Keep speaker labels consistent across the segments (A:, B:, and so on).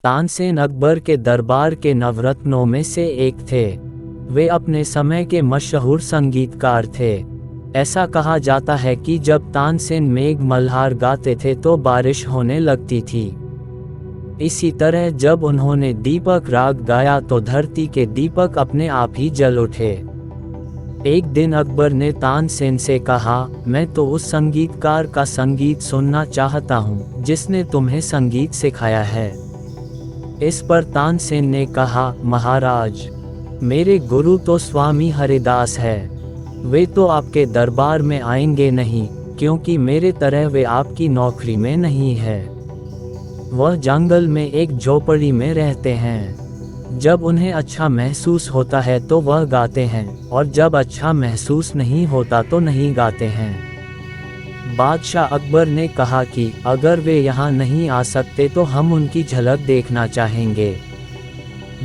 A: तानसेन अकबर के दरबार के नवरत्नों में से एक थे। वे अपने समय के मशहूर संगीतकार थे। ऐसा कहा जाता है कि जब तानसेन मेघ मल्हार गाते थे तो बारिश होने लगती थी। इसी तरह जब उन्होंने दीपक राग गाया तो धरती के दीपक अपने आप ही जल उठे। एक दिन अकबर ने तानसेन से कहा, मैं तो उस संगीतकार का संगीत सुनना चाहता हूँ जिसने तुम्हें संगीत सिखाया है। इस पर तानसेन ने कहा, महाराज, मेरे गुरु तो स्वामी हरिदास है। वे तो आपके दरबार में आएंगे नहीं, क्योंकि मेरे तरह वे आपकी नौकरी में नहीं है। वह जंगल में एक झोपड़ी में रहते हैं। जब उन्हें अच्छा महसूस होता है तो वह गाते हैं, और जब अच्छा महसूस नहीं होता तो नहीं गाते हैं। बादशाह अकबर ने कहा कि अगर वे यहाँ नहीं आ सकते तो हम उनकी झलक देखना चाहेंगे।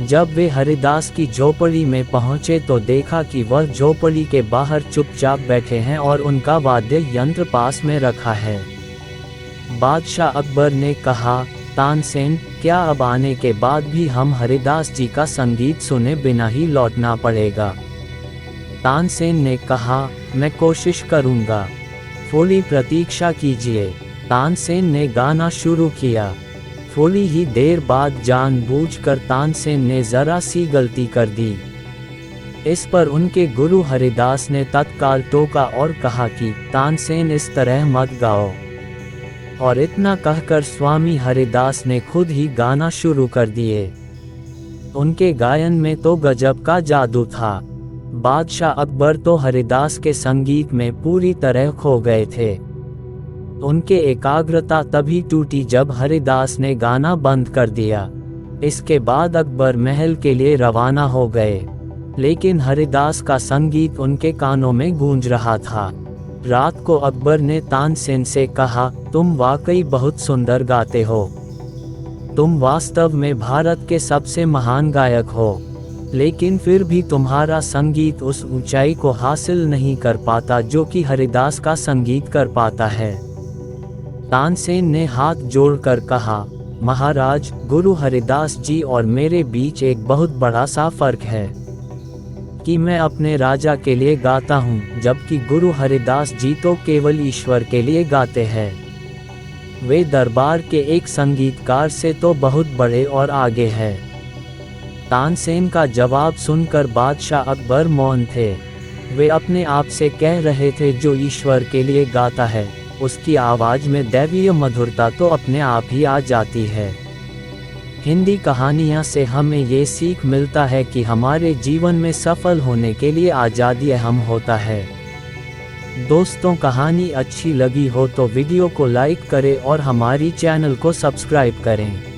A: जब वे हरिदास की झोपड़ी में पहुँचे तो देखा कि वह झोपड़ी के बाहर चुपचाप बैठे हैं और उनका वाद्य यंत्र पास में रखा है। बादशाह अकबर ने कहा, तानसेन, क्या अब आने के बाद भी हम हरिदास जी का संगीत सुने बिना ही लौटना पड़ेगा? तानसेन ने कहा, मैं कोशिश करूँगा, थोड़ी प्रतीक्षा कीजिए। तानसेन ने गाना शुरू किया। थोड़ी ही देर बाद जानबूझकर तानसेन ने जरा सी गलती कर दी। इस पर उनके गुरु हरिदास ने तत्काल टोका और कहा कि तानसेन, इस तरह मत गाओ। और इतना कहकर स्वामी हरिदास ने खुद ही गाना शुरू कर दिए। उनके गायन में तो गजब का जादू था। बादशाह अकबर तो हरिदास के संगीत में पूरी तरह खो गए थे। उनके एकाग्रता तभी टूटी जब हरिदास ने गाना बंद कर दिया। इसके बाद अकबर महल के लिए रवाना हो गए, लेकिन हरिदास का संगीत उनके कानों में गूंज रहा था। रात को अकबर ने तानसेन से कहा, तुम वाकई बहुत सुंदर गाते हो। तुम वास्तव में भारत के सबसे महान गायक हो, लेकिन फिर भी तुम्हारा संगीत उस ऊंचाई को हासिल नहीं कर पाता जो कि हरिदास का संगीत कर पाता है। तानसेन ने हाथ जोड़कर कहा, महाराज, गुरु हरिदास जी और मेरे बीच एक बहुत बड़ा सा फर्क है कि मैं अपने राजा के लिए गाता हूँ, जबकि गुरु हरिदास जी तो केवल ईश्वर के लिए गाते हैं। वे दरबार के एक संगीतकार से तो बहुत बड़े और आगे हैं। तानसेन का जवाब सुनकर बादशाह अकबर मौन थे। वे अपने आप से कह रहे थे, जो ईश्वर के लिए गाता है उसकी आवाज़ में दैवीय मधुरता तो अपने आप ही आ जाती है। हिंदी कहानियाँ से हमें ये सीख मिलता है कि हमारे जीवन में सफल होने के लिए आज़ादी अहम होता है। दोस्तों, कहानी अच्छी लगी हो तो वीडियो को लाइक करें और हमारी चैनल को सब्सक्राइब करें।